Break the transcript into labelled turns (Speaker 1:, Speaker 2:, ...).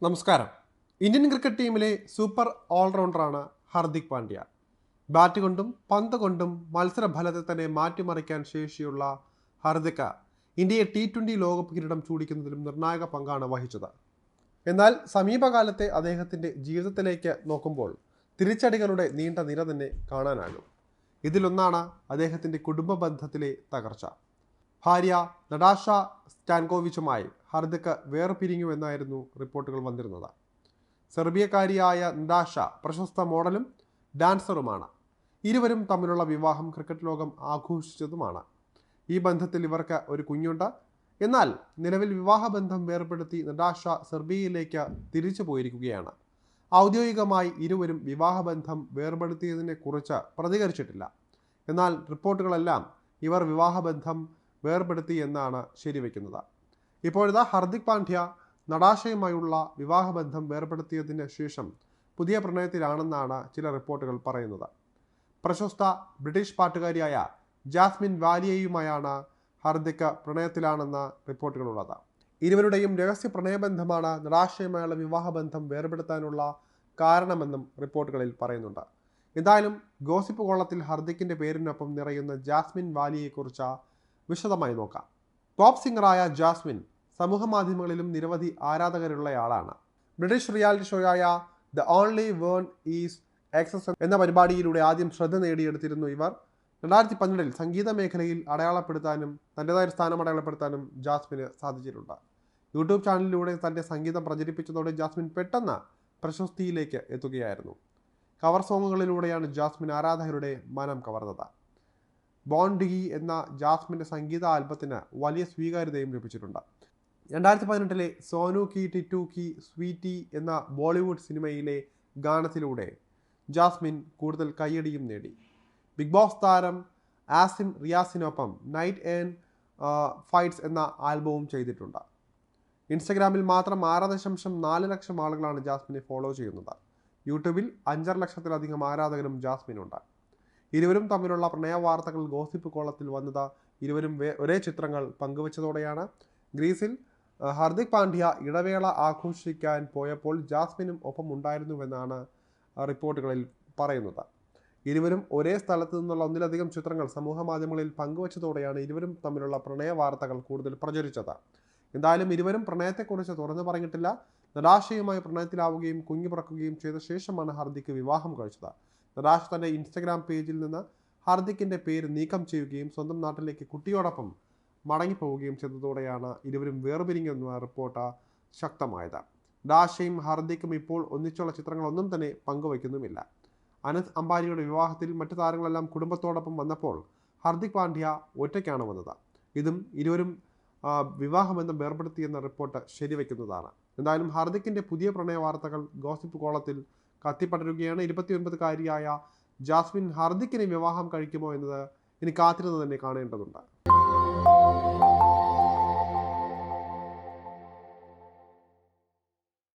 Speaker 1: നമസ്കാരം. Indian cricket ടീമിലെ super ഓൾറൗണ്ടറാണ് Hardik Pandya. Bat കൊണ്ടും പന്ത് കൊണ്ടും മത്സരഫലത്തെ തന്നെ മാറ്റിമറിക്കാൻ ശേഷിയുള്ള ഹാർദിക് ഇന്ത്യയെ T20 ലോകകപ്പ് കിരീടം ചൂടിക്കുന്നതിലും നിർണായക പങ്കാണ് വഹിച്ചത്. എന്നാൽ സമീപകാലത്തെ അദ്ദേഹത്തിൻ്റെ ജീവിതത്തിലേക്ക് നോക്കുമ്പോൾ തിരിച്ചടികളുടെ നീണ്ട നിര തന്നെ കാണാനാകും. ഇതിലൊന്നാണ് അദ്ദേഹത്തിൻ്റെ കുടുംബ ബന്ധത്തിലെ തകർച്ച. ഭാര്യ നടാഷ സ്റ്റാൻകോവിച്ചുമായി ഹാർദിക് വേർപിരിഞ്ഞുവെന്നായിരുന്നു റിപ്പോർട്ടുകൾ വന്നിരുന്നത്. സെർബിയക്കാരിയായ നടാഷ പ്രശസ്ത മോഡലും ഡാൻസറുമാണ്. ഇരുവരും തമ്മിലുള്ള വിവാഹം ക്രിക്കറ്റ് ലോകം ആഘോഷിച്ചതുമാണ്. ഈ ബന്ധത്തിൽ ഇവർക്ക് ഒരു കുഞ്ഞുണ്ട്. എന്നാൽ നിലവിൽ വിവാഹബന്ധം വേർപെടുത്തി നടാഷ സെർബിയയിലേക്ക് തിരിച്ചു പോയിരിക്കുകയാണ്. ഔദ്യോഗികമായി ഇരുവരും വിവാഹബന്ധം വേർപെടുത്തിയതിനെ കുറിച്ച് പ്രതികരിച്ചിട്ടില്ല. എന്നാൽ റിപ്പോർട്ടുകളെല്ലാം ഇവർ വിവാഹബന്ധം വേർപെടുത്തി എന്നാണ് ശരിവെക്കുന്നത്. ഇപ്പോഴത്തെ ഹാർദിക് പാണ്ഡ്യ നടാഷയുമായുള്ള വിവാഹബന്ധം വേർപെടുത്തിയതിന് ശേഷം പുതിയ പ്രണയത്തിലാണെന്നാണ് ചില റിപ്പോർട്ടുകൾ പറയുന്നത്. പ്രശസ്ത ബ്രിട്ടീഷ് പാട്ടുകാരിയായ ജാസ്മിൻ വാലിയയുമായാണ് ഹാർദിക് പ്രണയത്തിലാണെന്ന റിപ്പോർട്ടുകളുള്ളത്. ഇരുവരുടെയും രഹസ്യ പ്രണയബന്ധമാണ് നടാഷയുമായുള്ള വിവാഹബന്ധം വേർപെടുത്താനുള്ള കാരണമെന്നും റിപ്പോർട്ടുകളിൽ പറയുന്നുണ്ട്. എന്തായാലും ഗോസിപ്പ് കോളത്തിൽ ഹാർദിക്കിൻ്റെ പേരിനൊപ്പം നിറയുന്ന ജാസ്മിൻ വാലിയെക്കുറിച്ച് വിശദമായി നോക്കാം. പോപ്പ് സിംഗറായ ജാസ്മിൻ സമൂഹ മാധ്യമങ്ങളിലും നിരവധി ആരാധകരുള്ളയാളാണ്. ബ്രിട്ടീഷ് റിയാലിറ്റി ഷോയായ the only way is Essex എന്ന പരിപാടിയിലൂടെ ആദ്യം ശ്രദ്ധ നേടിയെടുത്തിരുന്നു ഇവർ. 2012 സംഗീത മേഖലയിൽ തൻ്റെതായ സ്ഥാനം അടയാളപ്പെടുത്താനും ജാസ്മിന് സാധിച്ചിട്ടുണ്ട്. യൂട്യൂബ് ചാനലിലൂടെ തൻ്റെ സംഗീതം പ്രചരിപ്പിച്ചതോടെ ജാസ്മിൻ പെട്ടെന്ന് പ്രശസ്തിയിലേക്ക് എത്തുകയായിരുന്നു. കവർ സോങ്ങുകളിലൂടെയാണ് ജാസ്മിൻ ആരാധകരുടെ മനം കവർന്നത്. ബോൺ ഡിഗി എന്ന ജാസ്മിൻ്റെ സംഗീത ആൽബത്തിന് വലിയ സ്വീകാര്യതയും ലഭിച്ചിട്ടുണ്ട്. 2018 സോനു കി ടിറ്റു കി സ്വീറ്റി എന്ന ബോളിവുഡ് സിനിമയിലെ ഗാനത്തിലൂടെ ജാസ്മിൻ കൂടുതൽ കയ്യടിയും നേടി. ബിഗ് ബോസ് താരം ആസിം റിയാസിനൊപ്പം നൈറ്റ് ആൻഡ് ഫൈറ്റ്സ് എന്ന ആൽബവും ചെയ്തിട്ടുണ്ട്. ഇൻസ്റ്റഗ്രാമിൽ മാത്രം 6.4 ലക്ഷം ആളുകളാണ് ജാസ്മിനെ ഫോളോ ചെയ്യുന്നത്. യൂട്യൂബിൽ 5.5 ലക്ഷത്തിലധികം ആരാധകരും ജാസ്മിനുണ്ട്. ഇരുവരും തമ്മിലുള്ള പ്രണയ വാർത്തകൾ ഗോസിപ്പ് കോളത്തിൽ വന്നത് ഇരുവരും ഒരേ ചിത്രങ്ങൾ പങ്കുവച്ചതോടെയാണ്. ഗ്രീസിൽ ഹാർദിക് പാണ്ഡ്യ ഇടവേള ആഘോഷിക്കാൻ പോയപ്പോൾ ജാസ്മിനും ഒപ്പം ഉണ്ടായിരുന്നുവെന്നാണ് റിപ്പോർട്ടുകളിൽ പറയുന്നത്. ഇരുവരും ഒരേ സ്ഥലത്തു നിന്നുള്ള ഒന്നിലധികം ചിത്രങ്ങൾ സമൂഹ മാധ്യമങ്ങളിൽ പങ്കുവച്ചതോടെയാണ് ഇരുവരും തമ്മിലുള്ള പ്രണയ വാർത്തകൾ കൂടുതൽ പ്രചരിച്ചത്. എന്തായാലും ഇരുവരും പ്രണയത്തെക്കുറിച്ച് തുറന്നു പറഞ്ഞിട്ടില്ല. നടാഷയുമായി പ്രണയത്തിലാവുകയും കുഞ്ഞു പിറക്കുകയും ചെയ്ത ശേഷമാണ് ഹാർദിക് വിവാഹം കഴിച്ചത്. നടാഷ തൻ്റെ ഇൻസ്റ്റഗ്രാം പേജിൽ നിന്ന് ഹാർദിക്കിൻ്റെ പേര് നീക്കം ചെയ്യുകയും സ്വന്തം നാട്ടിലേക്ക് കുട്ടിയോടൊപ്പം മടങ്ങിപ്പോവുകയും ചെയ്തതോടെയാണ് ഇരുവരും വേർപിരിഞ്ഞെന്ന റിപ്പോർട്ട് ശക്തമായത്. നടാഷയും ഹാർദിക്കും ഇപ്പോൾ ഒന്നിച്ചുള്ള ചിത്രങ്ങളൊന്നും തന്നെ പങ്കുവയ്ക്കുന്നുമില്ല. അനസ് അംബാനിയുടെ വിവാഹത്തിൽ മറ്റു താരങ്ങളെല്ലാം കുടുംബത്തോടൊപ്പം വന്നപ്പോൾ ഹാർദിക് പാണ്ഡ്യ ഒറ്റയ്ക്കാണ് വന്നത്. ഇതും ഇരുവരും വിവാഹബന്ധം വേർപെടുത്തിയെന്ന റിപ്പോർട്ട് ശരിവെക്കുന്നതാണ്. എന്തായാലും ഹാർദിക്കിൻ്റെ പുതിയ പ്രണയ വാർത്തകൾ ഗോസിപ്പ് കോളത്തിൽ കത്തിപ്പടരുകയാണ്. 29-കാരിയായ ജാസ്മിൻ ഹാർദിക്കിനെ വിവാഹം കഴിക്കുമോ എന്നത് ഇനി കാത്തിരുന്ന് തന്നെ കാണേണ്ടതുണ്ട്.